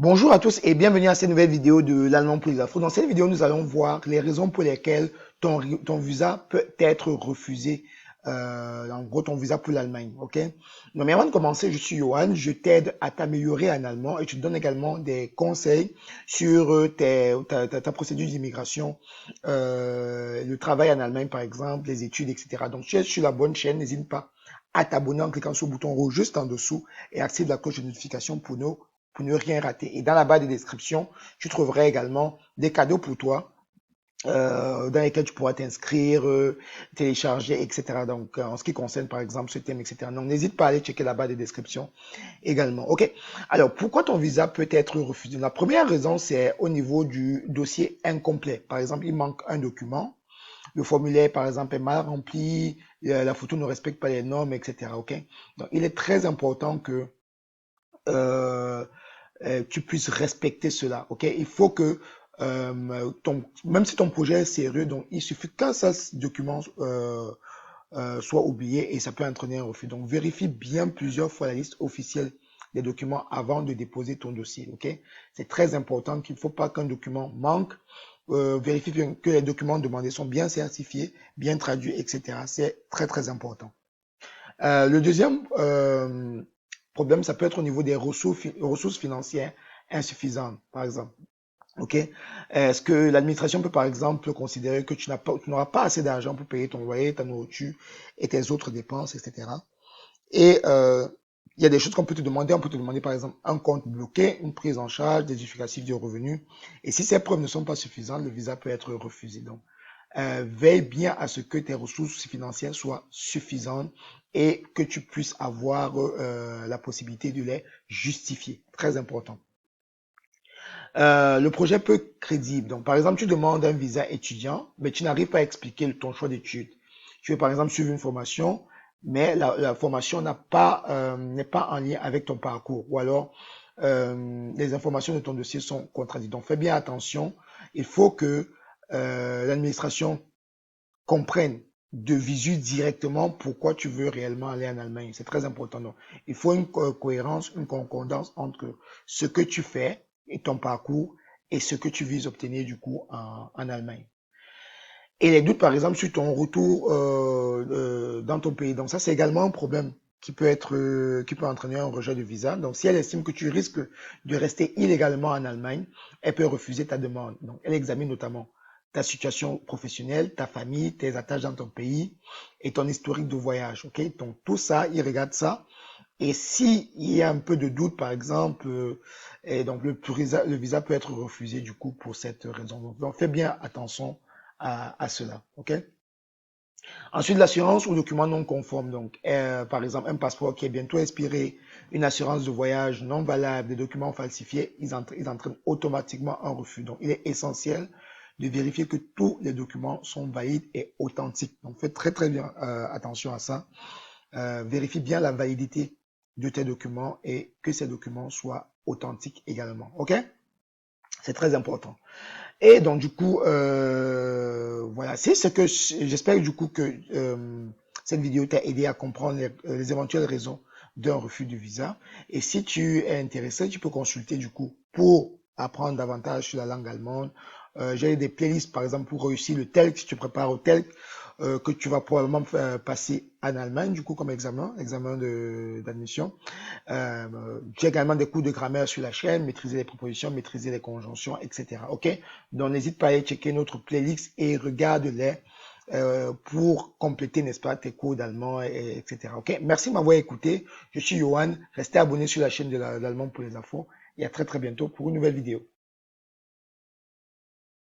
Bonjour à tous et bienvenue à cette nouvelle vidéo de l'allemand pour les infos. Dans cette vidéo, nous allons voir les raisons pour lesquelles ton visa peut être refusé. En gros, ton visa pour l'Allemagne, ok? Donc, mais avant de commencer, je suis Johan, je t'aide à t'améliorer en allemand et je te donne également des conseils sur ta procédure d'immigration, le travail en Allemagne par exemple, les études, etc. Donc, tu es sur la bonne chaîne, n'hésite pas à t'abonner en cliquant sur le bouton rouge juste en dessous et active la cloche de notification pour ne rien rater. Et dans la barre de description, tu trouveras également des cadeaux pour toi dans lesquels tu pourras t'inscrire, télécharger, etc. Donc, en ce qui concerne, par exemple, ce thème, etc. Donc, n'hésite pas à aller checker la barre de description également. OK. Alors, pourquoi ton visa peut être refusé? La première raison, c'est au niveau du dossier incomplet. Par exemple, il manque un document. Le formulaire, par exemple, est mal rempli. La photo ne respecte pas les normes, etc. OK. Donc, il est très important que euh, tu puisses respecter cela. Ok, il faut que même si ton projet est sérieux, donc il suffit qu'un seul document soit oublié et ça peut entraîner un refus. Donc vérifie bien plusieurs fois la liste officielle des documents avant de déposer ton dossier. Ok, c'est très important qu'il ne faut pas qu'un document manque. Vérifie bien que les documents demandés sont bien certifiés, bien traduits, etc. C'est très très important. Le deuxième problème, ça peut être au niveau des ressources financières insuffisantes, par exemple. OK? Est-ce que l'administration peut, par exemple, considérer que tu n'auras pas assez d'argent pour payer ton loyer, ta nourriture et tes autres dépenses, etc. Et il y a des choses qu'on peut te demander. On peut te demander, par exemple, un compte bloqué, une prise en charge, des justificatifs de revenus. Et si ces preuves ne sont pas suffisantes, le visa peut être refusé. Donc, veille bien à ce que tes ressources financières soient suffisantes et que tu puisses avoir la possibilité de les justifier. Très important. Le projet peut être crédible. Donc, par exemple, tu demandes un visa étudiant, mais tu n'arrives pas à expliquer ton choix d'études. Tu veux, par exemple, suivre une formation, mais la formation n'est pas en lien avec ton parcours. Ou alors, les informations de ton dossier sont contradictoires. Donc, fais bien attention. Il faut que l'administration comprennent de visu directement pourquoi tu veux réellement aller en Allemagne. C'est très important. Donc, il faut une cohérence, une concordance entre ce que tu fais et ton parcours et ce que tu vises obtenir du coup en Allemagne. Et les doutes, par exemple, sur ton retour dans ton pays. Donc ça, c'est également un problème qui peut entraîner un rejet de visa. Donc si elle estime que tu risques de rester illégalement en Allemagne, elle peut refuser ta demande. Donc elle examine notamment ta situation professionnelle, ta famille, tes attaches dans ton pays et ton historique de voyage. Ok, donc tout ça, il regarde ça. Et s'il y a un peu de doute, par exemple, et donc le visa peut être refusé du coup pour cette raison. Donc fais bien attention à cela. Ok. Ensuite, l'assurance ou document non conforme. Donc, par exemple, un passeport qui est bientôt expiré, une assurance de voyage non valable, des documents falsifiés, ils entraînent automatiquement un refus. Donc, il est essentiel de vérifier que tous les documents sont valides et authentiques. Donc, faites très très bien attention à ça. Vérifie bien la validité de tes documents et que ces documents soient authentiques également. OK? C'est très important. Et donc, du coup, voilà, c'est ce que j'espère du coup que cette vidéo t'a aidé à comprendre les éventuelles raisons d'un refus de visa. Et si tu es intéressé, tu peux consulter du coup pour apprendre davantage sur la langue allemande. J'ai des playlists, par exemple, pour réussir le TELC, si tu prépares au TELC, que tu vas probablement passer en Allemagne, du coup, comme examen d'admission. J'ai également des cours de grammaire sur la chaîne, maîtriser les propositions, maîtriser les conjonctions, etc. OK? Donc, n'hésite pas à aller checker notre playlist et regarde-les pour compléter, n'est-ce pas, tes cours d'allemand, etc. OK? Merci de m'avoir écouté. Je suis Johan. Restez abonné sur la chaîne de l'allemand pour les infos et à très très bientôt pour une nouvelle vidéo.